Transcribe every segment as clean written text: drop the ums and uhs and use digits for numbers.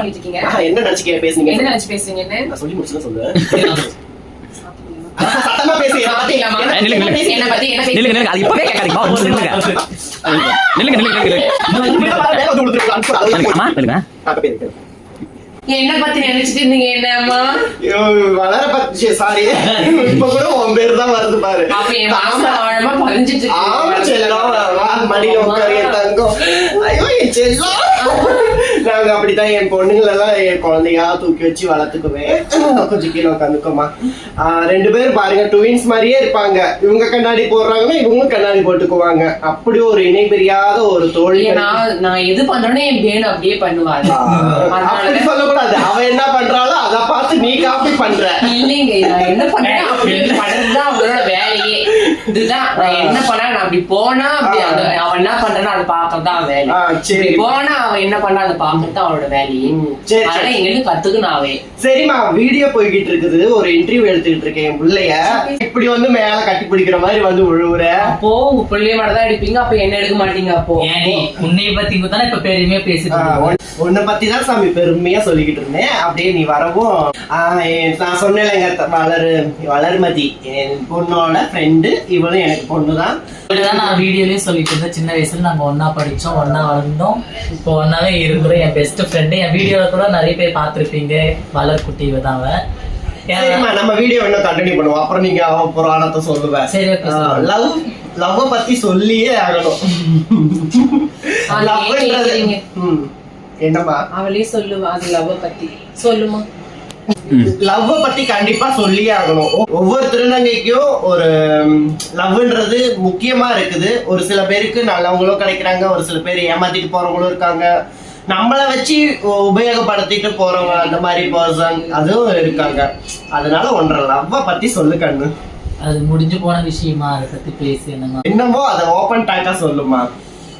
பண்ணிட்டு இருக்கீங்க? என்ன நினைச்சு பேசுறீங்க? என்ன நினைச்சு பேசுறீங்க? நான் சொல்லி முடிச்சுதான் சொல்லுவேன். சத்தமா பேசு. என்ன பத்தி என்ன பேசி? நில்லுங்க அது இப்பவே கேட்காதீங்க. நில்லுங்க. அம்மா நில்லுங்க. என்ன பத்தி நினைச்சிட்டு இருந்தீங்க? என்னம்மா வளர பத்தி சாரி இப்ப கூட உன் பேரு தான் வருது பாரு. அப்ப என் மாசம் ஆழமா பதிஞ்சிட்டு இருக்கு. மடியில உட்காரு தங்கம். ஐயோ என் செல்லம். நாங்க அப்படித்தான் என் பொண்ணுங்களெல்லாம் என் குழந்தையா தூக்கி வச்சு வளர்த்துக்குவேன். கொஞ்சம் கீழே உட்காந்துக்கோமா. 2 பேரும் பாருங்க ட்வின்ஸ் மாதிரியே இருப்பாங்க. இவங்க கண்ணாடி போடுறாங்கன்னா இவங்க கண்ணாடி போட்டுக்குவாங்க. அப்படி ஒரு இணை பிரியாத ஒரு தோழி. நான் எது பண்றேன்னு என் பேன் அப்படியே பண்ணுவாரு. சொல்லக்கூடாது. அவ என்ன பண்றாளோ அதை பார்த்து நீ காப்பி பண்ற. இல்லைங்க நான் என்ன பண்றேன் அப்படின்னு பண்றதுதான் அவங்களோட வேலையே. இதுதான் நான் என்ன பண்ணா நான் அப்படி போனா அப்படி அவன் என்ன பண்றான்னு அதை பாக்குறதுதான் வேலை. சரி போனா அவன் என்ன பண்ணா அதை பாக்குறது அவளோட வேலையே. அதனால எங்களுக்கு கத்துக்குனாவே. சரிம்மா வீடியோ போய்கிட்டு இருக்குது. ஒரு இன்டர்வியூ எடுத்துக்கிட்டு இருக்கேன் என் பிள்ளைய. இப்படி வந்து மேல கட்டி பிடிக்கிற மாதிரி வந்து விழுவுற. அப்போ உங்க பிள்ளைய மட்டும்தான் எடுப்பீங்க. அப்ப என்ன எடுக்க மாட்டீங்க? அப்போ உன்னைய பத்தி தானே இப்ப பெருமையா பேசிட்டு உன்னை பத்தி தான் சாமி பெருமையா சொல்லிக்கிட்டு இருந்தேன். அப்படியே நீ வரவும் நான் சொன்னேன்லங்க வளர்மதி என் பொண்ணோட ஃப்ரெண்டு. இவளும் எனக்கு பொண்ணுதான். நான் வீடியோலயே சொல்லிட்டு இருந்தேன். சின்ன வயசுல நாங்க ஒன்னா படிச்சோம், ஒன்னா வளர்ந்தோம், இப்போ ஒன்னாவே இருக்கிறோம். என் பெஸ்ட் ஃப்ரெண்டு. என் வீடியோல கூட நிறைய பேர் பாத்துருப்பீங்க. வளர்குட்டி தான். நம்ம வீடியோ இன்னும் கண்டினியூ பண்ணுவோம். அப்புறம் நீங்க புராணத்தை சொல்லுவேன். சரி லவ் பத்தி சொல்லியே ஆகணும். என்னமா அவளே சொல்லுவா. அது லவ் பத்தி சொல்லுமா. லவ் பத்தி கண்டிப்பா சொல்லியே ஆகணும். ஒவ்வொரு திருநங்கைக்கும் ஒரு லவ்ன்றது முக்கியமா இருக்குது. ஒரு சில பேருக்கு நல்லவங்களும் கிடைக்கிறாங்க, ஒரு சில பேர் ஏமாத்திட்டு போறவங்களும் இருக்காங்க, நம்மள வச்சு உபயோகப்படுத்திட்டு போறவங்க, அந்த மாதிரி பர்சன் அதுவும் இருக்காங்க. அதனால ஒன்றரை லவ்வ பத்தி சொல்லு கண்ணு. அது முடிஞ்சு போன விஷயமா அதை பத்தி பேசி என்னமோ அதை ஓபன் டாக்கா சொல்லுமா.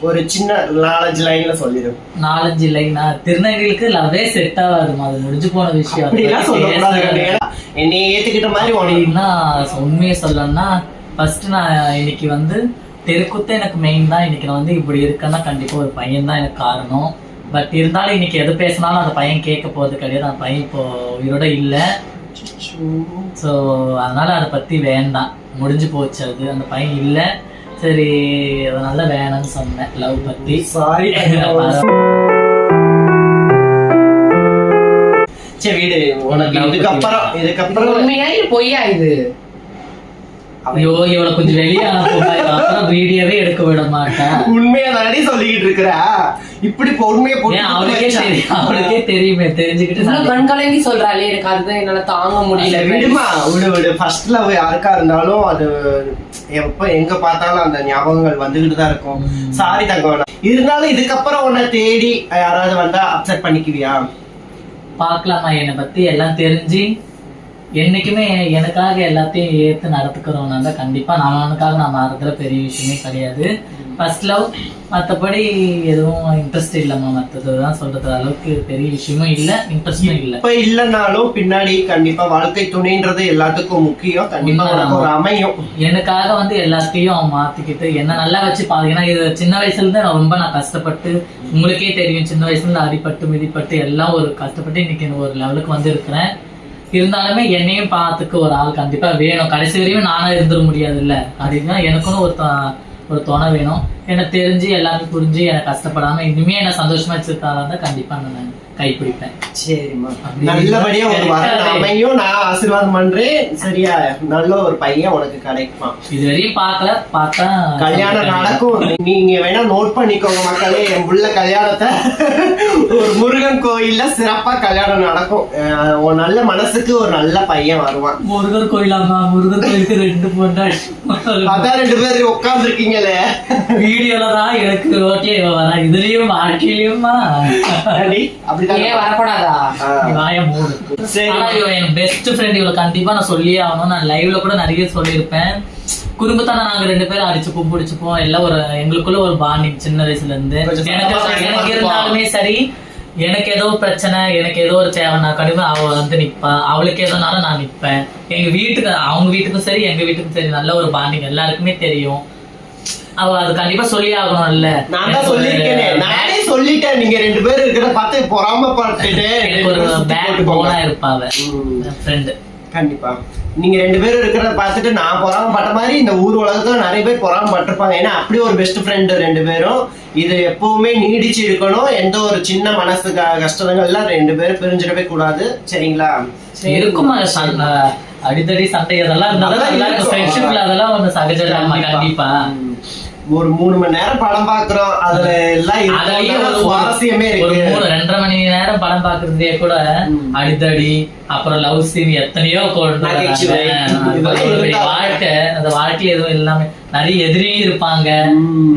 ஒரு சின்ன 4-5 லைன்ல சொல்லிடும். 4-5 லைனா? திருநங்கைகளுக்கு லவ்வே செட் ஆகாதுமா. அது முடிஞ்சு போன விஷயம். என்னை ஏத்துக்கிட்ட மாதிரி அப்படின்னா உண்மையை சொல்லணும்னா ஃபர்ஸ்ட் நான் இன்னைக்கு வந்து தெருக்குத்த எனக்கு மெயின் தான். இன்னைக்கு நான் வந்து இப்படி இருக்கேன்னா கண்டிப்பா ஒரு பையன் தான் எனக்கு காரணம். பட் இருந்தாலும் இன்னைக்கு எது பேசினாலும் அந்த பையன் கேட்க போறது கிடையாது. அந்த பையன் இப்போ உயிரோட இல்லை. ஸோ அதனால அதை பத்தி வேண்டாம், முடிஞ்சு போச்சு. அது அந்த பையன் இல்லை. சரி அதனால வேணாம்னு சொன்னேன் லவ் பத்தி. சாரி. சரி வீடு உனக்கு இதுக்கப்புறம் உண்மையா இது பொய்யா? இது ஐயோ இவளை கொஞ்சம் வெளியே அப்புறம் வீடியோவே எடுக்க விட மாட்டேன். உண்மையா தானே சொல்லிக்கிட்டு இருக்கிற. இப்படி பொறுமையா அவளுக்கே தெரியும். அவளுக்கே தெரியுமே. தெரிஞ்சுக்கிட்டு கண் கலங்கி சொல்றாளே. எனக்கு அதுதான் என்னால தாங்க முடியல. விடுமா விடு. ஃபர்ஸ்ட் லவ் யாருக்கா இருந்தாலும் அது எப்ப எங்க பார்த்தாலும் அந்த ஞாபகங்கள் வந்துகிட்டு தான் இருக்கும். சாரி தங்க. இருந்தாலும் இதுக்கப்புறம் உன்னை தேடி யாராவது வந்தா அப்செட் பண்ணிக்குவியா? பாக்கலாமா. என்னை பத்தி எல்லாம் தெரிஞ்சு என்னைக்குமே எனக்காக எல்லாத்தையும் ஏத்து நடத்துக்கிறோம்னா தான் கண்டிப்பா நானுக்காக நான் மாறதுல பெரிய விஷயமே கிடையாது. ஃபர்ஸ்ட் லவ் மற்றபடி எதுவும் இன்ட்ரெஸ்ட் இல்லம்மா. மற்றதுதான் சொல்றது அளவுக்கு பெரிய விஷயமும் இல்லை, இன்ட்ரெஸ்டும் இல்லை. இப்ப இல்லைன்னாலும் பின்னாடி கண்டிப்பா வாழ்க்கை துணைன்றது எல்லாத்துக்கும் முக்கியம். கண்டிப்பா ஒரு அமையும். எனக்காக வந்து எல்லாத்தையும் அவன் மாத்திக்கிட்டு என்ன நல்லா வச்சு ஏன்னா இது சின்ன வயசுல இருந்து நான் கஷ்டப்பட்டு, உங்களுக்கே தெரியும், சின்ன வயசுல இருந்து அடிப்பட்டு மிதிப்பட்டு எல்லாம் ஒரு கஷ்டப்பட்டு இன்னைக்கு ஒரு லெவலுக்கு வந்து இருக்கிறேன். இருந்தாலுமே என்னையும் பார்த்துக்க ஒரு ஆள் கண்டிப்பா வேணும். கடைசி வரையும் நானா இருந்துட முடியாது இல்ல. அப்படின்னா எனக்குன்னு ஒரு துணை வேணும். என்னை தெரிஞ்சு எல்லாமே புரிஞ்சு எனக்கு கஷ்டப்படாம இனிமே என்ன சந்தோஷமா வச்சிருக்காதான் கண்டிப்பா நான் கைப்பிடிப்பேன். சரிம்மா, நல்லபடியா ஒரு வரன் அமையும். நான் ஆசீர்வாதம் பண்றேன். சரியா? நல்ல ஒரு பையன் உனக்கு கிடைக்குமா? இது வரையும் பார்க்கல, பார்த்தா கல்யாணம் நடக்கும். நீங்க வேணா நோட் பண்ணிக்கோங்க மக்களே. என் புள்ள கல்யாணத்தை ஒரு முருகன் கோயில்ல சிறப்பா கல்யாணம் நடக்கும். ஒரு நல்ல மனசுக்கு ஒரு நல்ல பையன் வருவான். முருகன் கோயிலாமா? முருகன் கோயிலுக்கு 2 பொண்டாட்டி. அதான் 2 பேர் உட்கார்ந்து இருக்கீங்களே. வீடியோல தான் எனக்கு ஓகே வரா. இதுலயும் வாழ்க்கையிலயுமா வரக்கூடாதா? பெஸ்ட் ஃப்ரெண்ட் இவளை கண்டிப்பா நான் சொல்லியே ஆகணும். நான் லைவ்ல கூட நிறைய சொல்லியிருப்பேன். குடும்பத்தான நாங்க 2 பேரும் அடிச்சுப்போம் பிடிச்சுப்போம். எல்லாம் ஒரு எங்களுக்குள்ள ஒரு பாண்டிங் சின்ன வயசுல இருந்து. எனக்கு இருந்தாலுமே சரி, எனக்கு ஏதோ பிரச்சனை, எனக்கு ஏதோ ஒரு தேவைன்னா கண்டிப்பா அவ வந்து நிப்பா. அவளுக்கு ஏதோனாலும் நான் நிப்பேன். எங்க வீட்டுக்கு, அவங்க வீட்டுக்கும் சரி எங்க வீட்டுக்கும் சரி நல்ல ஒரு பாண்டிங் எல்லாருக்குமே தெரியும். அவ அது கண்டிப்பா சொல்லி ஆகணும். இல்ல நான் தான் சொல்லியிருக்கேன். நானே சொல்லிட்டேன், நீங்க 2 பேரும் இருக்கிறத பார்த்து பொறாமப்பட்டுட்டு எனக்கு ஒரு பேக் போனா இருப்பாவ ஃப்ரெண்ட். கண்டிப்பா நீங்க 2 பேரும் இருக்கிறத பார்த்துட்டு நான் பொறாமப்பட்ட மாதிரி இந்த ஊர் உலகத்துல நிறைய பேர் பொறாமப்பட்டிருப்பாங்க. ஏன்னா அப்படி ஒரு பெஸ்ட் ஃப்ரெண்ட் 2 பேரும். இது எப்பவுமே நீடிச்சு இருக்கணும். எந்த ஒரு சின்ன மனசு கஷ்டங்கள் எல்லாம் 2 பேரும் பிரிஞ்சிடவே கூடாது. சரிங்களா? இருக்குமா அடித்தடி சண்டை அதெல்லாம் இருந்தாலும் ஃப்ரெண்ட்ஷிப்ல அதெல்லாம் வந்து சகஜம் கண்டிப்பா. ஒரு 3 மணி நேரம் படம் பாக்குறோம், அதுல எல்லாம் சுவாரஸ்யமே இருக்கு. 2.5 மணி நேரம் படம் பாக்குறதே கூட அடித்தடி, அப்புறம் லவ் சீன் எத்தனையோ வாழ்க்கை. அந்த வாழ்க்கையில எதுவும் எல்லாமே நிறைய எதிரியும் இருப்பாங்க.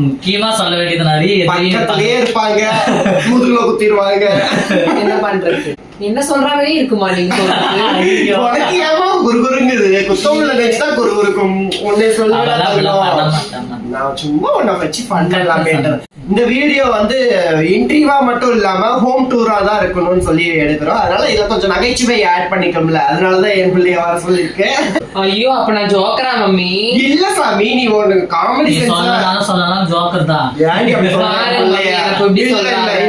முக்கியமா சொல்ல வேண்டியது நிறைய எதிரியும் இருப்பாங்க, முதுகுல குத்திடுவாங்க. என்ன பண்றது? என்ன சொல்ற மாதிரி இருக்குமா நீங்க குறுகுறுங்குது? குத்தம்ல நினைச்சுதான் குறுகுறுக்கும். உன்னை சொல்ல நான் சும்மா உன்னை வச்சு பண்ணலாமே. இந்த வீடியோ வந்து இன்டர்வியூவா மட்டும் இல்லாம ஹோம் டூரா தான் இருக்கணும்னு சொல்லி எடுக்கிறோம். அதனால இத கொஞ்சம் நகைச்சுவை ஆட் பண்ணிக்கோம்ல, அதனாலதான் என் பிள்ளைய வர சொல்லிருக்கேன். ஐயோ அப்ப நான் ஜோக்கரா மம்மி? இல்ல சாமி, நீ ஒண்ணு காமெடி சொல்லலாம் ஜோக்கர் தான்.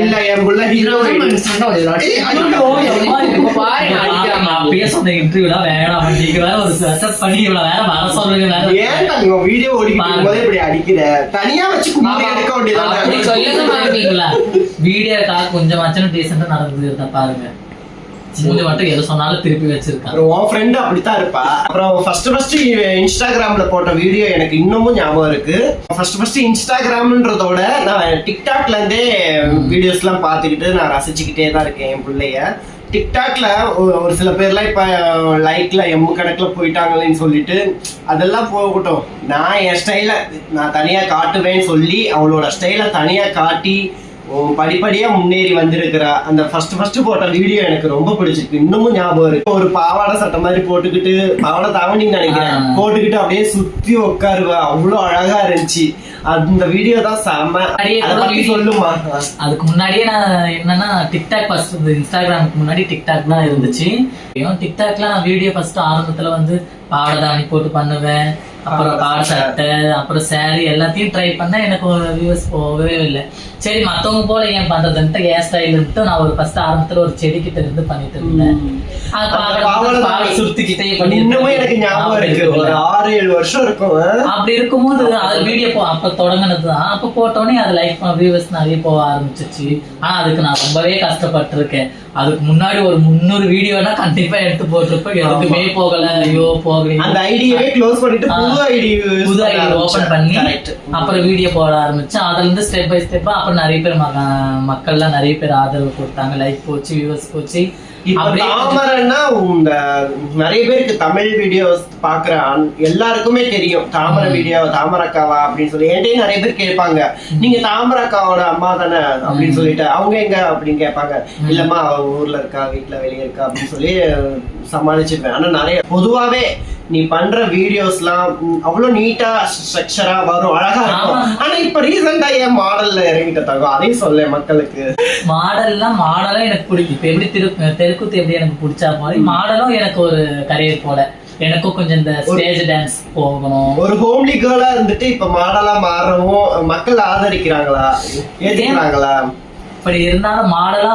இல்ல என் புள்ள ஹீரோயின் வீடியோ ஓடிக்கிட்டு அடிக்கிற தனியா வச்சு எடுக்க வேண்டியது. வீடியோக்காக கொஞ்சம் டீசெண்டா நடந்தது பாருங்க. மட்டும் எது சொன்னாலும் திருப்பி வச்சிருக்கான். உன் ஃப்ரெண்ட் அப்படித்தான் இருப்பா. அப்புறம் ஃபர்ஸ்ட் இன்ஸ்டாகிராம்ல போட்ட வீடியோ எனக்கு இன்னமும் ஞாபகம் இருக்கு. ஃபர்ஸ்ட் இன்ஸ்டாகிராம்ன்றதோட நான் டிக்டாக்ல இருந்தே வீடியோஸ் எல்லாம் பாத்துக்கிட்டு நான் ரசிச்சுக்கிட்டே தான் இருக்கேன் என் பிள்ளைய. டிக்டாக்ல ஒரு சில பேர்லாம் இப்ப லைக்ல கணக்குல போயிட்டாங்களேன்னு சொல்லிட்டு அதெல்லாம் போகட்டும், நான் என் ஸ்டைல நான் தனியா காட்டுவேன்னு சொல்லி அவளோட ஸ்டைல தனியா காட்டி படிப்படியா முன்னேறி வந்திருக்கிறா. அந்த ஃபர்ஸ்ட் போட்ட வீடியோ எனக்கு ரொம்ப பிடிச்சிருக்கு, இன்னமும் ஞாபகம் இருக்கு. ஒரு பாவாடை சட்டை மாதிரி போட்டுக்கிட்டு, பாவாடை தாவணின்னு நினைக்கிறேன், போட்டுக்கிட்டு அப்படியே சுத்தி உட்காருவா. அவ்வளவு அழகா இருந்துச்சு. அந்த வீடியோ தான் செம. சொல்லுமா? அதுக்கு முன்னாடியே நான் என்னன்னா டிக்டாக் ஃபர்ஸ்ட் இன்ஸ்டாகிராமுக்கு முன்னாடி டிக்டாக் தான் இருந்துச்சு. டிக்டாக்ல நான் வீடியோ ஃபர்ஸ்ட் ஆரம்பத்துல வந்து பாவாடை தாவணி போட்டு பண்ணுவேன், அப்புறம் பாவாடை சட்டை, அப்புறம் சாரி எல்லாத்தையும் ட்ரை பண்ண எனக்கு ஒரு வியூஸ் போகவே இல்லை. சரி மத்தவங்க போல ஏன் பண்றதுன்ட்டு என் ஸ்டைலுன்ட்டு நான் ஒரு ஃபர்ஸ்ட் ஆரம்பத்துல ஒரு செடி கிட்ட இருந்து பண்ணிட்டு இருந்தேன். சுத்திக்கிட்டே பண்ணி எனக்கு ஞாபகம் இருக்கு, ஒரு 6-7 வருஷம் இருக்கும். அப்படி இருக்கும்போது அது வீடியோ அப்ப தொடங்கினதுதான். அப்ப போட்டோன்னே அது லைக் வியூவர்ஸ் நிறைய போக ஆரம்பிச்சிச்சு. ஆனா அதுக்கு நான் ரொம்பவே கஷ்டப்பட்டு இருக்கேன். அதுக்கு முன்னாடி ஒரு 300 வீடியோனா கண்டிப்பா எடுத்து போட்டிருப்பேன். எதுக்குமே போகல. ஐயோ போகல. அந்த ஐடியாவே க்ளோஸ் பண்ணிட்டு புது ஐடி ஓபன் பண்ணி அப்புறம் வீடியோ போட ஆரம்பிச்சேன். அதுல இருந்து ஸ்டெப் பை ஸ்டெப்பா அப்புறம் நிறைய பேர் மக்கள்லாம் நிறைய பேர் ஆதரவு கொடுத்தாங்க. லைக் போச்சு, வியூவர்ஸ் போச்சு. தாமரைன்னா நிறைய பேருக்கு தமிழ் வீடியோஸ் பாக்குற எல்லாருக்குமே தெரியும் தாமரை வீடியோ, தாமரக்காவா அப்படின்னு சொல்லி என்கிட்டயும் நிறைய பேர் கேட்பாங்க. நீங்க தாமரக்காவோட அம்மா தானே அப்படின்னு சொல்லிட்டு, அவங்க எங்க அப்படின்னு கேட்பாங்க. இல்லம்மா அவ ஊர்ல இருக்கா, வீட்டுல வெளியே இருக்கா அப்படின்னு சொல்லி சமாளிச்சிருப்பேன். ஆனா நிறைய பொதுவாவே நீ பண்ற வீடியோஸ் எல்லாம் அவ்வளவு நீட்டா ஸ்ட்ரக்சரா வரும், அழகா இருக்கும். ஆனா இப்ப ரீசெண்டா ஏன் மாடல்ல இறங்கிட்டாங்க, அதையும் சொல்ல மக்களுக்கு. மாடல்லாம் எனக்கு பிடிக்கும். இப்ப எப்படி தெருக்கூத்து எப்படி எனக்கு பிடிச்சா மாதிரி மாடலும் எனக்கு ஒரு கரியர் போல. எனக்கும் கொஞ்சம் இந்த ஸ்டேஜ் டான்ஸ் போகணும். ஒரு ஹோம்லி கேர்ளா இருந்துட்டு இப்ப மாடலா மாறவும் மக்கள் ஆதரிக்கிறாங்களா, ஏத்துக்கிறாங்களா? அப்படி இருந்தாலும் மாடலா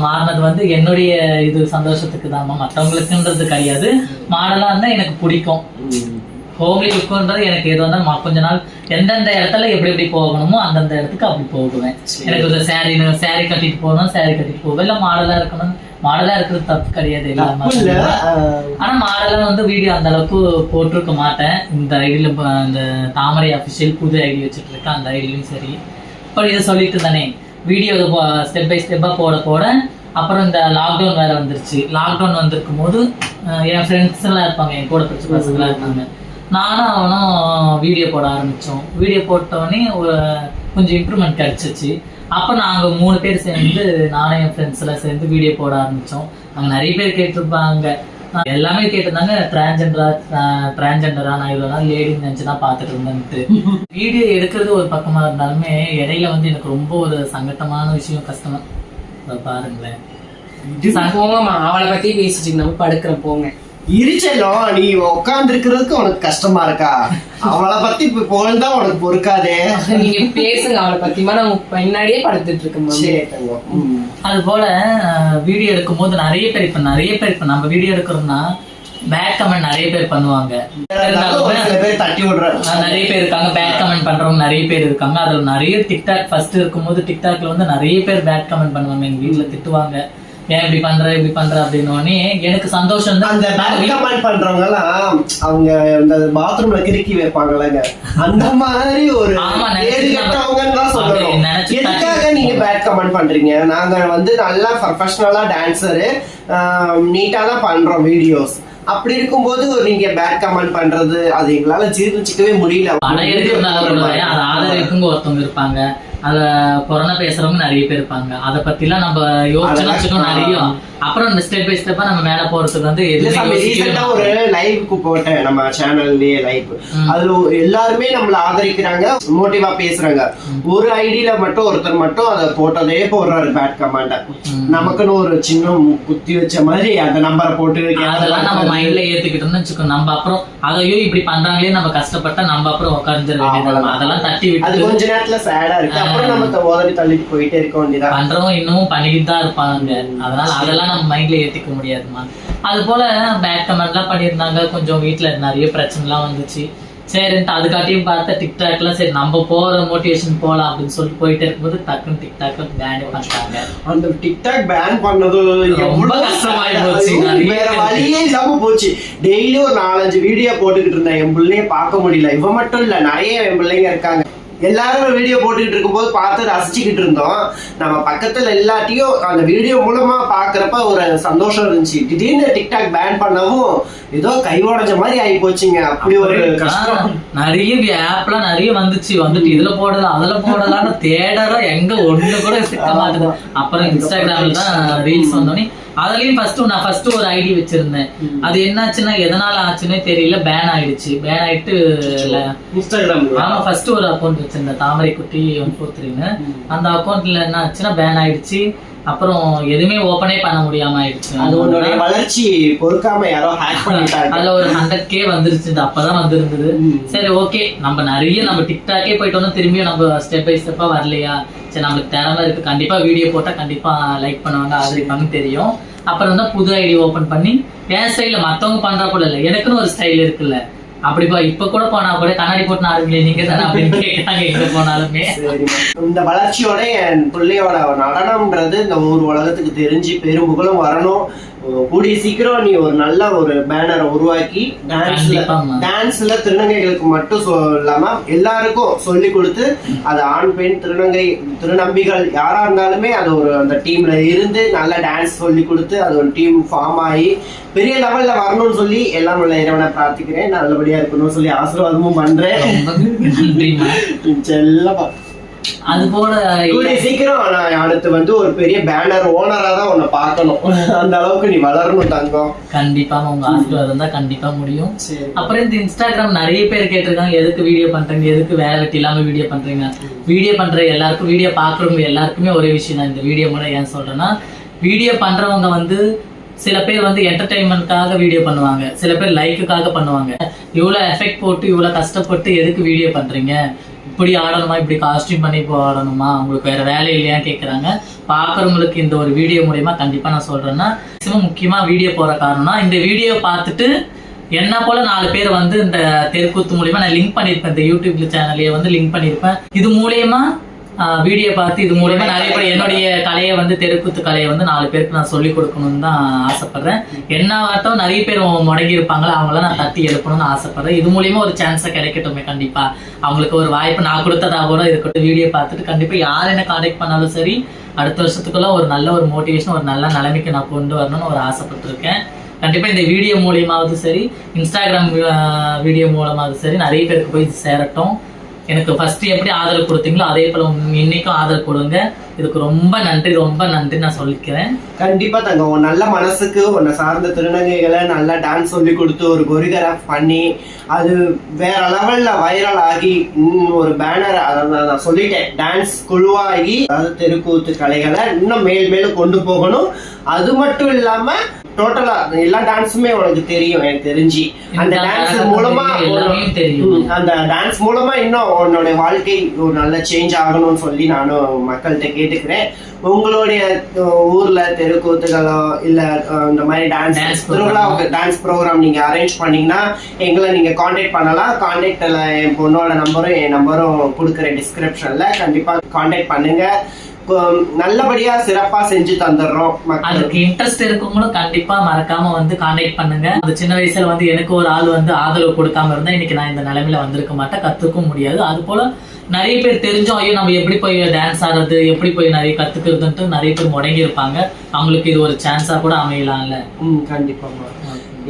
மாறினது வந்து என்னுடைய இது சந்தோஷத்துக்கு தான், மற்றவங்களுக்குன்றது கிடையாது. மாடலா இருந்தா எனக்கு பிடிக்கும். ஹோம்லி லுக்குன்றது எனக்கு எது வந்தாலும் கொஞ்ச நாள் எந்தெந்த இடத்துல எப்படி போகணுமோ அந்தந்த இடத்துக்கு அப்படி போகுவேன். எனக்கு ஒரு சாரி கட்டிட்டு போகணும், சாரி கட்டிட்டு போவேன். இல்ல மாடலா இருக்கணும், மாடலா இருக்கிறது தப்பு கிடையாது எல்லாமே. ஆனா மாடலா வந்து வீடியோ அந்த அளவுக்கு போட்டிருக்க மாட்டேன். இந்த ஐடியில இந்த தாமரை அபிஷியல் புது ஐடி வச்சுட்டு இருக்கேன், அந்த ஐடியிலும் சரி. இப்ப இதை சொல்லிட்டு தானே வீடியோ ஸ்டெப் பை ஸ்டெப்பா போட அப்புறம் இந்த லாக்டவுன் வேற வந்துருச்சு. லாக்டவுன் வந்திருக்கும் போது என் ஃப்ரெண்ட்ஸ் எல்லாம் இருப்பாங்க, என் கூட படிச்ச பசங்க எல்லாம் இருப்பாங்க. நானும் அவனும் வீடியோ போட ஆரம்பிச்சோம். வீடியோ போட்டோடனே ஒரு கொஞ்சம் இம்ப்ரூவ்மெண்ட் கிடைச்சிச்சு. அப்ப நாங்க 3 பேர் சேர்ந்து, நானும் என் ஃப்ரெண்ட்ஸ் எல்லாம் சேர்ந்து வீடியோ போட ஆரம்பிச்சோம். அங்க நிறைய பேர் கேட்டிருப்பாங்க, எல்லாமே கேட்டிருந்தாங்க டிரான்ஜெண்டரா நான் இவ்வளவு நாள் லேடின்னு நினைச்சுதான் பாத்துட்டு இருந்தேன்ட்டு. வீடியோ எடுக்கிறது ஒரு பக்கமா இருந்தாலுமே இடையில வந்து எனக்கு ரொம்ப ஒரு சங்கட்டமான விஷயம், கஷ்டமா பாருங்களேன். போங்கம்மா, அவளை பத்தி பேசிட்டு நம்ம படுக்கிறோம் போங்க. இருச்சலும் நீ உட்கார்ந்து இருக்கிறதுக்கு உனக்கு கஷ்டமா இருக்கா? அவளை பத்தி இப்ப போலதான் உனக்கு பொறுக்காதே. நீங்க பேசுங்க அவளை பத்திமா, நான் பின்னாடியே படுத்துட்டு இருக்கேன். அது போல வீடியோ எடுக்கும் போது நிறைய பேர் இப்ப நம்ம வீடியோ எடுக்கிறோம்னா பேட் கமெண்ட் நிறைய பேர் பண்ணுவாங்க. நிறைய பேர் இருக்காங்க பேட் கமெண்ட் பண்றவங்க, நிறைய பேர் இருக்காங்க. அதுல நிறைய டிக்டாக் ஃபர்ஸ்ட் இருக்கும்போது டிக்டாக்ல வந்து நிறைய பேர் பேட் கமெண்ட் பண்ணுவாங்க. எங்க வீட்டுல திட்டுவாங்க, ஏன் இப்படி பண்ற அப்படின்னு. எனக்கு சந்தோஷம் தான். அந்த பேட் கமெண்ட் பண்றவங்க எல்லாம் அவங்க இந்த பாத்ரூம்ல கிறுக்கி வைப்பாங்களாங்க, அந்த மாதிரி ஒரு எதுக்காக நீங்க பேட் கமெண்ட் பண்றீங்க? நாங்க வந்து நல்லா ப்ரொஃபஷனலா டான்சரு, நீட்டா தான் பண்றோம் வீடியோஸ். அப்படி இருக்கும்போது நீங்க பேட் கமெண்ட் பண்றது அது எங்களால ஜீர்ணிச்சிக்கவே முடியல. ஆதரவுக்குங்க ஒருத்தவங்க இருப்பாங்க, அத கொரோனா பேசுறவங்க நிறைய பேர் இருப்பாங்க. அத பத்தி எல்லாம் நம்ம யோசிச்சு நிறைய அப்புறம் இந்த ஸ்டெப் பை ஸ்டெப்பா நம்ம மேல போறதுக்கு வந்து ஒரு லைவ்க்கு போட்டேன் நம்ம சேனல்லயே லைவ். அதுல எல்லாருமே நம்மள ஆதரிக்கிறாங்க, மோட்டிவா பேசுறாங்க. ஒரு ஐடியில மட்டும் ஒருத்தர் மட்டும் அதை போட்டதே போடுறாரு பேட் கமெண்ட். நமக்குன்னு ஒரு சின்ன குத்தி வச்ச மாதிரி அந்த நம்பரை போட்டு அதெல்லாம் நம்ம மைண்ட்ல ஏத்துக்கிட்டோம்னு வச்சுக்கோ. நம்ம அப்புறம் அதையும் இப்படி பண்றாங்களே நம்ம கஷ்டப்பட்டா நம்ம அப்புறம் உட்கார்ந்து அதெல்லாம் தட்டி விட்டு கொஞ்ச நேரத்துல சேடா இருக்கு. அப்புறம் நம்ம உதவி தள்ளிட்டு போயிட்டே இருக்க வேண்டியதா. பண்றவங்க இன்னமும் பண்ணிக்கிட்டு தான் இருப்பாங்க. அதனால அதெல்லாம் நம்ம மைண்ட்ல ஏத்திக்க முடியாதுமா. அது போல பேட் கமெண்ட் எல்லாம் பண்ணியிருந்தாங்க. கொஞ்சம் வீட்டுல நிறைய பிரச்சனை எல்லாம் வந்துச்சு. சரின்ட்டு அதுக்காட்டியும் பார்த்தா டிக்டாக்ல சரி நம்ம போற மோட்டிவேஷன் போலாம் அப்படின்னு சொல்லிட்டு போயிட்டே இருக்கும்போது டக்குன்னு டிக்டாக் பேன் பண்ணிட்டாங்க. அந்த டிக்டாக் பேன் பண்ணது ரொம்ப கஷ்டமாயி போச்சு. வேற வழியே இல்லாம போச்சு. டெய்லி ஒரு 4-5 வீடியோ போட்டுக்கிட்டு இருந்தேன். என் பிள்ளைய பார்க்க முடியல. இவ மட்டும் இல்ல, நிறைய என் பிள்ளைங்க இருக்காங்க. எல்லாரும் வீடியோ போட்டுக்கிட்டு இருக்கும்போது பார்த்து ரசிச்சுக்கிட்டு இருந்தோம். நம்ம பக்கத்துல எல்லாத்தையும் அந்த வீடியோ மூலமா பாக்குறப்ப ஒரு சந்தோஷம் இருந்துச்சு. திடீர்னு டிக்டாக் பேன் பண்ணவும் ஏதோ கை உடைஞ்ச மாதிரி ஆகி போச்சுங்க. அப்படி ஒரு கஷ்டம். நிறைய ஆப்லாம் நிறைய வந்துட்டு இதுல போடலாம் அதுல போடலாம்னு தேடறோம், எங்க ஒண்ணு கூட சிக்க மாட்டேது. அப்புறம் இன்ஸ்டாகிராம்ல தான் ரீல்ஸ் வந்தோடனே அதுலயும் ஃபர்ஸ்ட் ஒரு ஐடி வச்சிருந்தேன். அது என்னாச்சுன்னா எதனால ஆச்சுன்னே தெரியல, பேன் ஆயிடுச்சு. பேன் ஆயிட்டு இன்ஸ்டாகிராம் ஆமா ஃபர்ஸ்ட் ஒரு அக்கௌண்ட் வச்சிருந்தேன் தாமரைக்குட்டி 143ன்னு. அந்த அக்கௌண்ட்ல என்ன ஆச்சுன்னா பேன் ஆயிடுச்சு. அப்புறம் எதுவுமே ஓபனே பண்ண முடியாம ஆயிடுச்சு. அது உன்னோட வளர்ச்சி பொறுக்காம யாரோ ஹேக் பண்ணிட்டாங்க. அதுல ஒரு 100K வந்துருச்சு. அப்பதான் வந்திருந்தது. சரி ஓகே, நம்ம டிக்டாக்கே போயிட்டோம்னா திரும்பியும் நம்ம ஸ்டெப் பை ஸ்டெப்பா வரலையா, சரி நம்மளுக்கு திறமை இருக்கு, கண்டிப்பா வீடியோ போட்டா கண்டிப்பா லைக் பண்ணுவாங்க, ஆதரிப்பாங்க தெரியும். அப்புறம் தான் புது ஐடி ஓபன் பண்ணி என் ஸ்டைல மத்தவங்க பண்றா கூட இல்ல, எனக்குன்னு ஒரு ஸ்டைல் இருக்குல்ல. அப்படிப்பா இப்ப கூட போனா கூட கண்ணாடி போட்டு ஆடுங்களே நீங்க தானே அப்படின்னு கேட்கறாங்க எங்க போனாலுமே. இந்த வளர்ச்சியோட என் பிள்ளையோட நடனம்ன்றது இந்த ஊர் உலகத்துக்கு தெரிஞ்சு பெரும்புகழும் வரணும். கூடிய சீக்கிரம் நீ ஒரு நல்ல ஒரு பேனரை உருவாக்கி டான்ஸ்ல திருநங்கைகளுக்கு மட்டும் இல்லாம எல்லாருக்கும் சொல்லி கொடுத்து அது ஆண் பெண் திருநம்பிகள் யாரா இருந்தாலுமே அது ஒரு அந்த டீம்ல இருந்து நல்ல டான்ஸ் சொல்லி கொடுத்து அது ஒரு டீம் ஃபார்ம் ஆகி பெரிய லெவல்ல வரணும்னு சொல்லி எல்லாம் உள்ள இறைவனை பிரார்த்திக்கிறேன். நல்லபடியா இருக்கணும்னு சொல்லி ஆசீர்வாதமும் பண்றேன். செல்லப்பா அது போல சீக்கிரம் அடுத்து வந்து ஒரு பெரிய பேனர் ஓனரா தான் உன்னை பார்க்கணும். அந்த அளவுக்கு நீ வளரணும் தங்கம். கண்டிப்பா உங்க ஆசீர்வாதம் தான் கண்டிப்பா முடியும். அப்புறம் இந்த இன்ஸ்டாகிராம் நிறைய பேர் கேட்டிருக்காங்க, எதுக்கு வீடியோ பண்றீங்க, எதுக்கு வேலை வெட்டி இல்லாம வீடியோ பண்றீங்க. வீடியோ பண்ற எல்லாருக்கும், வீடியோ பாக்குறவங்க எல்லாருக்குமே ஒரே விஷயம் தான். இந்த வீடியோ மூலம் ஏன் சொல்றேன்னா, வீடியோ பண்றவங்க வந்து சில பேர் வந்து என்டர்டைன்மெண்ட்காக வீடியோ பண்ணுவாங்க, சில பேர் லைக்குக்காக பண்ணுவாங்க. இவ்வளவு எஃபெக்ட் போட்டு இவ்வளவு கஷ்டப்பட்டு எதுக்கு வீடியோ பண்றீங்க, இப்படி ஆடணுமா, இப்படி காஸ்டியூம் பண்ணி இப்போ ஆடணுமா, உங்களுக்கு வேற வேலை இல்லையா கேட்குறாங்க. பார்க்குறவங்களுக்கு இந்த ஒரு வீடியோ மூலயமா கண்டிப்பாக நான் சொல்கிறேன்னா, முக்கியமாக வீடியோ போகிற காரணம்னா இந்த வீடியோ பார்த்துட்டு என்ன போல 4 பேர் வந்து இந்த தெருக்கூத்து மூலியமா நான் லிங்க் பண்ணியிருப்பேன். இந்த யூடியூப்ல சேனல்லையே வந்து லிங்க் பண்ணியிருப்பேன். இது மூலயமா வீடியோ பார்த்து இது மூலயமா நிறைய பேர் என்னுடைய கலையை வந்து தெருக்கூத்து கலையை வந்து 4 பேருக்கு நான் சொல்லிக் கொடுக்கணும்னு தான் ஆசைப்படுறேன். என்ன ஆட்டம் நிறைய பேர் முடங்கி இருப்பாங்களோ அவங்களாம் நான் தட்டி எழுப்பணும்னு ஆசைப்படுறேன். இது மூலியமா ஒரு சான்ஸை கிடைக்கட்டுமே, கண்டிப்பா அவங்களுக்கு ஒரு வாய்ப்பு நான் கொடுத்ததா கூட இருக்கட்டும். வீடியோ பார்த்துட்டு கண்டிப்பா யார் என்ன கான்டாக்ட் பண்ணாலும் சரி, அடுத்த வருஷத்துக்குள்ள ஒரு நல்ல ஒரு மோட்டிவேஷன், ஒரு நல்ல நிலைமைக்கு நான் கொண்டு வரணும்னு ஒரு ஆசைப்பட்டிருக்கேன். கண்டிப்பா இந்த வீடியோ மூலியமாவது சரி, இன்ஸ்டாகிராம் வீடியோ மூலமாவது சரி நிறைய பேருக்கு போய் சேரட்டும். எனக்கு ஃபர்ஸ்ட் எப்படி ஆதரவு கொடுத்தீங்களோ அதே போல இன்னைக்கும் ஆதரவு கொடுங்க. இதுக்கு ரொம்ப நன்றி நான் சொல்லிக்கிறேன். கண்டிப்பா தங்க உன் நல்ல மனசுக்கு உன்னை சார்ந்த திருநங்கைகளை நல்லா டான்ஸ் சொல்லி கொடுத்து ஒரு கொரியோகிராஃப் பண்ணி அது வேற லெவல்ல வைரல் ஆகி ஒரு பேனர், அதாவது நான் சொல்லிட்டேன், டான்ஸ் குழுவாகி அதாவது தெருக்கூத்து கலைகளை இன்னும் மேலும் கொண்டு போகணும். அது மட்டும் இல்லாம டோட்டலா எல்லா டான்ஸுமே உனக்கு தெரியும் எனக்கு தெரிஞ்சு. அந்த டான்ஸ் மூலமா அந்த டான்ஸ் மூலமா இன்னும் உன்னோட வாழ்க்கை ஒரு நல்ல சேஞ்ச் ஆகணும்னு சொல்லி நானும் மக்கள்கிட்ட கேட்டுக்கிறேன். உங்களுடைய ஊர்ல தெருக்கூத்துகளோ இல்ல இந்த மாதிரி டான்ஸ் ப்ரோக்ராம் நீங்க அரேஞ்ச் பண்ணீங்கன்னா எங்களை நீங்க காண்டாக்ட் பண்ணலாம். காண்டாக்ட்ல என் பொண்ணோட நம்பரும் என் நம்பரும் கொடுக்குறேன் டிஸ்கிரிப்ஷன்ல. கண்டிப்பா காண்டாக்ட் பண்ணுங்க. நல்லபடியா சிறப்பா செஞ்சு தந்துடுறோம். அதுக்கு இன்ட்ரெஸ்ட் இருக்கவங்களும் கண்டிப்பா மறக்காம வந்து காண்டாக்ட் பண்ணுங்க. அந்த சின்ன வயசுல வந்து எனக்கு ஒரு ஆள் வந்து ஆதரவு கொடுக்காம இருந்தா இன்னைக்கு நான் இந்த நிலைமையில வந்திருக்க மாட்டேன், கத்துக்கவும் முடியாது. அது போல நிறைய பேர் தெரிஞ்சோம் ஐயோ நம்ம எப்படி போய் டான்ஸ் ஆடுறது, எப்படி போய் நிறைய கத்துக்கிறதுன்ட்டு நிறைய பேர் முடங்கி இருப்பாங்க. அவங்களுக்கு இது ஒரு சான்ஸா கூட அமையலாம்ல. கண்டிப்பா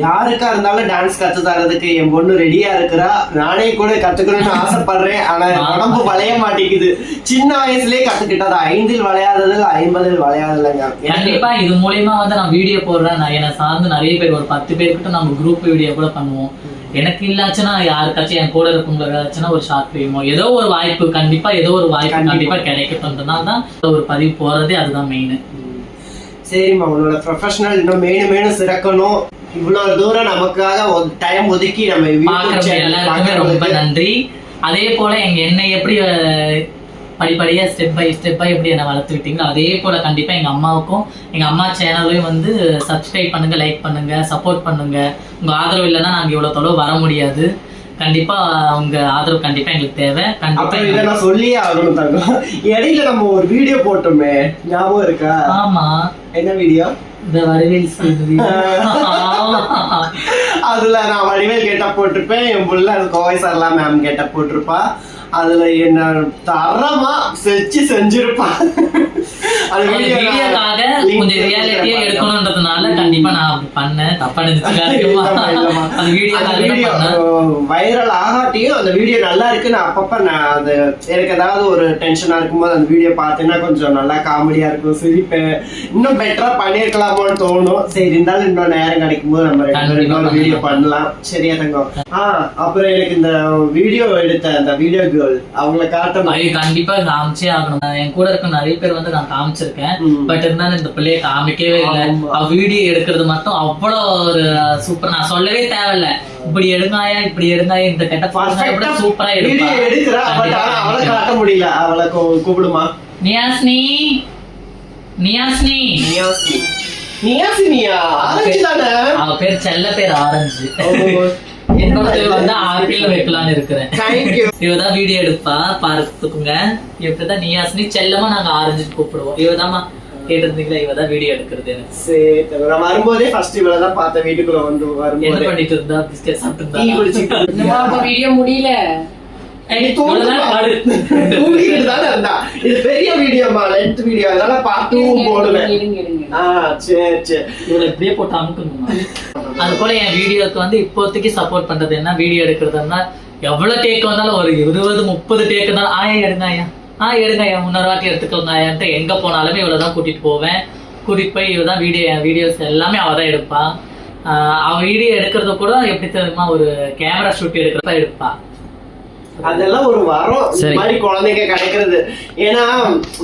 யாருக்கா இருந்தாலும் டான்ஸ் கத்து தரதுக்கு என் பொண்ணு ரெடியா இருக்கிறா. நானே கூட கத்துக்கணும்னு ஆசைப்படுறேன். ஆனா உடம்பு வளைய மாட்டேங்குது. சின்ன வயசுலயே கத்துக்கிட்டது 5இல் வளையாததில் 50இல் வளையாததுலங்க. கண்டிப்பா இது மூலியமா வந்து நான் வீடியோ போடுறேன். நான் என்னை சார்ந்து நிறைய பேர் ஒரு 10 பேர்கிட்ட நம்ம குரூப் வீடியோ கூட பண்ணுவோம். எனக்கு இல்லாச்சுன்னா யாருக்காச்சும் என் கூட இருக்கவங்களுக்காச்சுன்னா ஒரு ஷார்ட் ஃபிலிமோ ஏதோ ஒரு வாய்ப்பு, கண்டிப்பா ஏதோ ஒரு வாய்ப்பு கண்டிப்பா கிடைக்கட்டும்ன்றதுனால தான் ஒரு பதிவு போறதே. அதுதான் மெயின். சரிம்மா, உன்னோட ப்ரொஃபஷனல் இன்னும் மேலும் சிறக்கணும். இவ்வளவு தூரம் நமக்காக டைம் ஒதுக்கி நம்ம எல்லாருக்குமே ரொம்ப நன்றி. அதே போல என்னை எப்படி படிப்படியா ஸ்டெப் பை எப்படி என்ன வளர்த்துக்கிட்டீங்களோ அதே போல கண்டிப்பா எங்க அம்மாவுக்கும் எங்க அம்மா சேனலையும் வந்து சப்ஸ்கிரைப் பண்ணுங்க, லைக் பண்ணுங்க, சப்போர்ட் பண்ணுங்க. உங்க ஆதரவு இல்லைன்னா நாங்க இவ்வளவு தொலைவு வர முடியாது. கண்டிப்பா உங்க ஆதரவு கண்டிப்பா எங்களுக்கு தேவை. கண்டிப்பா இதை நான் சொல்லியே ஆகணும் தங்கம். இடையில நம்ம ஒரு வீடியோ போட்டோமே, ஞாபகம் இருக்கா? ஆமா. என்ன வீடியோ? இந்த வடிவேல் அதுல நான் வடிவேல் கெட்டப் போட்டிருப்பேன். என் புள்ள அது கோவை சரளா மேம் கெட்டப் போட்டிருப்பா. அதுல என்ன தரமா செஞ்சிருப்பா. கொஞ்சம் ரியாலிட்டியா எடுக்கணும்ன்றதுனால கண்டிப்பா நான் அப்படி பண்ணேன். தப்பா வைரல் ஆகாட்டியும் அந்த வீடியோ நல்லா இருக்கு. நான் அப்பப்ப நான் அது எனக்கு ஏதாவது ஒரு டென்ஷனா இருக்கும்போது அந்த வீடியோ பார்த்தேன்னா கொஞ்சம் நல்லா காமெடியா இருக்கும், சிரிப்பேன். இன்னும் பெட்டரா பண்ணிருக்கலாமோன்னு தோணும். சரி இருந்தாலும் இன்னும் நேரம் கிடைக்கும் போது நம்ம வீடியோ பண்ணலாம். சரியா தங்கம்? அப்புறம் எனக்கு இந்த வீடியோ எடுத்த அந்த வீடியோ கேர்ள் அவங்களை காட்டணும். கண்டிப்பா காமிச்சே ஆகணும். என் கூட இருக்க நிறைய பேர் வந்து நான் காமிச்சிருக்கேன். பட் இருந்தாலும் இந்த பிள்ளைய காமிக்கவே இல்லை. வீடியோ எடுக்கிறது மட்டும் அவ்வளவு ஒரு சூப்பர். நான் சொல்லவே தேவையில்ல. இப்படி எடுங்காயா இப்படி எடுங்காயா இந்த கெட்ட சூப்பரா எடுக்கிறா. அவளை காட்ட முடியல. அவளை கூப்பிடுமா? நியாஸ்னி அவ பேர் செல்ல பேர் ஆரஞ்சு. என்னோட வந்து ஆப்பிள் வைக்கலான்னு இருக்கிறேன். இவதான் வீடியோ எடுப்பா பார்த்துக்குங்க. இப்படிதான் நியாஸ்னி செல்லமா நாங்க ஆரஞ்சு கூப்பிடுவோம். இவதாமா கேட்டிருந்தீங்களா? இவதான் வீடியோ எடுக்கிறது. எனக்கு நான் வரும்போதே ஃபர்ஸ்ட் இவளதான் பார்த்த. வீட்டுக்குள்ள வந்து என்ன பண்ணிட்டு இருந்தா? பிஸ்கெட் சாப்பிட்டு வீடியோ முடியல. பெரிய வீடியோமா, லென்த் வீடியோ, அதனால பார்த்தும் போடுவேன். இப்படியே போட்டு அமுக்கணுமா? அது போல என் வீடியோக்கு வந்து இப்போதைக்கு சப்போர்ட் பண்றது என்ன, வீடியோ எடுக்கிறதுனா எவ்வளவு டேக் வந்தாலும் ஒரு 20-30 டேக் இருந்தாலும் எடுங்கய்யா முன்னொரு வாட்டி எடுத்துக்கோங்கன்ட்டு எங்க போனாலுமே இவ்வளவுதான் கூட்டிட்டு போவேன். கூட்டிட்டு போய் இவதான் வீடியோஸ் எல்லாமே அவதான் எடுப்பா. அவ வீடியோ எடுக்கிறத கூட எப்படி தெரியுமா, ஒரு கேமரா ஷூட் எடுக்கிறப்ப எடுப்பா. அதெல்லாம் ஒரு வரம் மாதிரி குழந்தைங்க கிடைக்கிறது. ஏன்னா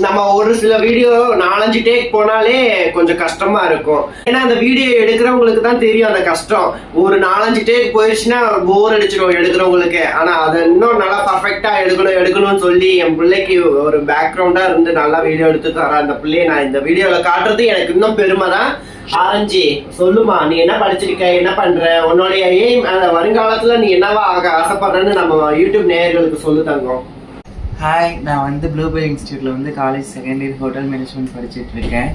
நம்ம ஒரு சில வீடியோ 4-5 டேக் போனாலே கொஞ்சம் கஷ்டமா இருக்கும். ஏன்னா அந்த வீடியோ எடுக்கிறவங்களுக்கு தான் தெரியும் அந்த கஷ்டம். ஒரு 4-5 டேக் போயிடுச்சுன்னா போர் அடிச்சிடும் எடுக்கிறவங்களுக்கு. ஆனா அதை இன்னும் நல்லா பர்ஃபெக்டா எடுக்கணும்னு சொல்லி என் பிள்ளைக்கு ஒரு பேக்ரவுண்டா இருந்து நல்லா வீடியோ எடுத்து தரேன். அந்த பிள்ளைய நான் இந்த வீடியோல காட்டுறது எனக்கு இன்னும் பெருமை தான். ஆரஞ்சு, சொல்லுமா, நீ என்ன படிச்சிருக்க, என்ன பண்ற, உன்னுடைய எய்ம், வருங்காலத்துல நீ என்னவா ஆக ஆசைப்படுறன்னு நம்ம யூடியூப் நேயர்களுக்கு சொல்லு தங்கம். ஹாய், நான் வந்து ப்ளூபெரி இன்ஸ்டியூட்டில் வந்து college second year hotel management படிச்சுட்டு இருக்கேன்.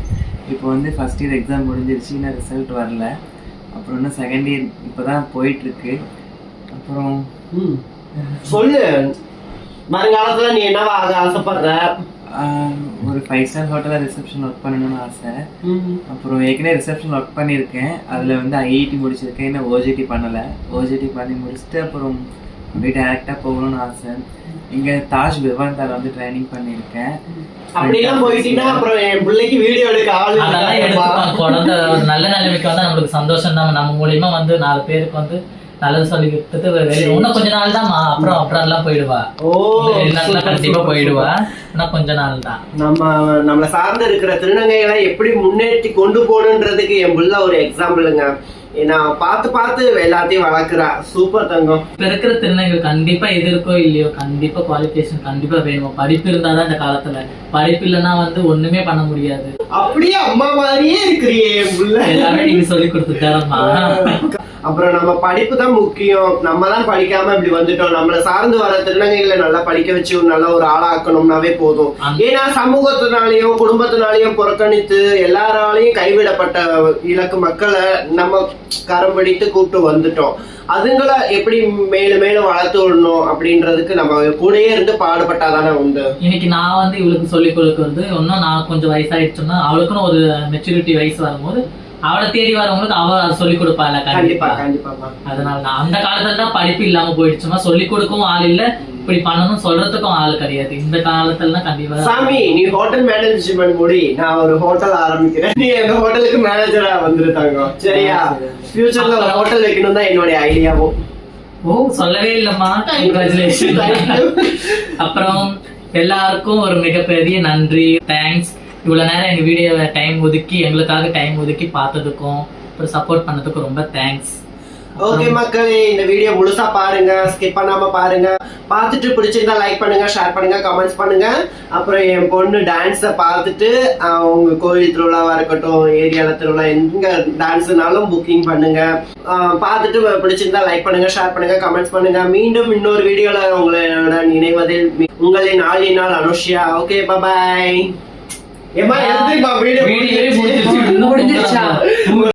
இப்போ வந்து ஃபர்ஸ்ட் இயர் எக்ஸாம் முடிஞ்சிருச்சு, இன்னும் ரிசல்ட் வரல. அப்புறம் இன்னும் செகண்ட் இயர் இப்போ தான் போயிட்டுருக்கு. அப்புறம் சொல்லு, வருங்காலத்துல நீ என்னவா ஆக ஆசைப்படுற? ஒரு 5 ஸ்டார் ஹோட்டலில் ரிசப்ஷன் ஒர்க் பண்ணணும்னு ஆசை. அப்புறம் ஏற்கனவே ரிசப்ஷன் ஒர்க் பண்ணியிருக்கேன். அதில் வந்து ஐஐடி முடிச்சிருக்கேன், இன்னும் ஓஜிடி பண்ணலை. ஓஜிடி பண்ணி முடிச்சுட்டு அப்புறம் அப்படியே டேரெக்டாக போகணும்னு ஆசை. இங்கே தாஜ் விவாந்தால வந்து ட்ரைனிங் பண்ணியிருக்கேன். அப்படியெல்லாம் போயிட்டீங்கன்னா அப்புறம் என் பிள்ளைக்கு வீடியோ எடுக்க அதெல்லாம் குழந்தை ஒரு நல்ல நிலைமைக்கு வந்து நம்மளுக்கு சந்தோஷம் தான். நம்ம மூலியமா வந்து 4 பேருக்கு வந்து நல்லது சொல்லி கொடுத்துட்டு வெளியே இன்னும் கொஞ்ச நாள் தான் அப்புறம் எல்லாம் போயிடுவா. கண்டிப்பா போயிடுவா. ஆனா கொஞ்ச நாள் தான். நம்மள சார்ந்து இருக்கிற திருநங்கைகளை எப்படி முன்னேற்றி கொண்டு போகணுன்றதுக்கு என் புள்ள ஒரு எக்ஸாம்பிளுங்க. நான் பார்த்து எல்லாத்தையும் வளர்க்குறா. சூப்பர் தங்கம். இப்ப இருக்கிற திருநங்கைகள் கண்டிப்பா எது இருக்கோ இல்லையோ கண்டிப்பா குவாலிஃபிகேஷன் கண்டிப்பா வேணும். படிப்பு இருந்தாதான் இந்த காலத்துல, படிப்பு இல்லைன்னா ஒண்ணுமே பண்ண முடியாது. அப்படியே அம்மா மாதிரியே இருக்கிறியே புள்ள. எல்லாமே நீங்க சொல்லி கொடுத்துட்டாரம்மா. அப்புறம் நம்ம படிப்பு தான் முக்கியம். நம்ம தான் படிக்காம இப்படி வந்துட்டோம். நம்மள சார்ந்து வர திருநங்கைகளை நல்லா படிக்க வச்சு நல்ல ஒரு ஆளாக்கணும்னாவே போதும். ஏன்னா சமூகத்தினாலையும் குடும்பத்தினாலையும் புறக்கணித்து எல்லாராலையும் கைவிடப்பட்ட இலக்கு மக்களை நம்ம கரம் பிடித்து கூப்பிட்டு வந்துட்டோம். அதுங்களை எப்படி மேலும் மேலும் வளர்த்து விடணும் அப்படின்றதுக்கு நம்ம கூடயே இருந்து பாடுபட்டாதானே உண்டு. இன்னைக்கு நான் இவளுக்கு சொல்லிக் கொடுக்கறது இன்னும் நான் கொஞ்சம் வயசாயிடுச்சோம்னா அவளுக்குன்னு ஒரு மெச்சூரிட்டி வயசு வரும்போது அவளை தேடி வரவங்களுக்கு அவ சொல்லிக் கொடுப்பாள். கண்டிப்பா கண்டிப்பா. அதனால நான் அந்த காலத்துல தான் படிப்பு இல்லாம போயிடுச்சுமா, சொல்லிக் கொடுக்கவும் ஆள் இல்ல, இப்படி பண்ணணும் சொல்றதுக்கும் ஆள் கிடையாது. இந்த காலத்துல கண்டிப்பா. சாமி நீ ஹோட்டல் மேனேஜ்மெண்ட் முடி, நான் ஒரு ஹோட்டல் ஆரம்பிக்கிறேன், நீ அந்த ஹோட்டலுக்கு மேனேஜரா வந்துருத்தாங்க. சரியா? ஃபியூச்சர்ல ஒரு ஹோட்டல் வைக்கணும் தான் என்னுடைய ஐடியாவும். ஓ சொல்லவே இல்லம்மா. கங்க்ராச்சுலேஷன். அப்புறம் எல்லாருக்கும் ஒரு மிகப்பெரிய நன்றி, தேங்க்ஸ். இவ்வளவு நேரம் எங்க வீடியோவை டைம் ஒதுக்கி எங்களுக்காக டைம் ஒதுக்கி பார்த்ததுக்கும் அப்புறம் சப்போர்ட் பண்ணதுக்கும் ரொம்ப தேங்க்ஸ். ஓகே மக்களே, இந்த வீடியோ முழுசா பாருங்க, ஸ்கிப் பண்ணாம பாருங்க. பார்த்துட்டு பிடிச்சிருந்தா லைக் பண்ணுங்க, ஷேர் பண்ணுங்க, கமெண்ட்ஸ் பண்ணுங்க. அப்புறம் என் பொண்ணு டான்ஸை பார்த்துட்டு உங்க கோயில் திருவிழாவா இருக்கட்டும், ஏரியால திருவிழா எங்க டான்ஸ்னாலும் புக்கிங் பண்ணுங்க. பார்த்துட்டு பிடிச்சிருந்தா லைக் பண்ணுங்க, ஷேர் பண்ணுங்க, கமெண்ட்ஸ் பண்ணுங்க. மீண்டும் இன்னொரு வீடியோல உங்களோட நினைவதில் உங்களின் ஆளினால் அனுஷ்யா. Okay bye. ஏமா எழுதுமா வீடியோ முடிஞ்சிருச்சா?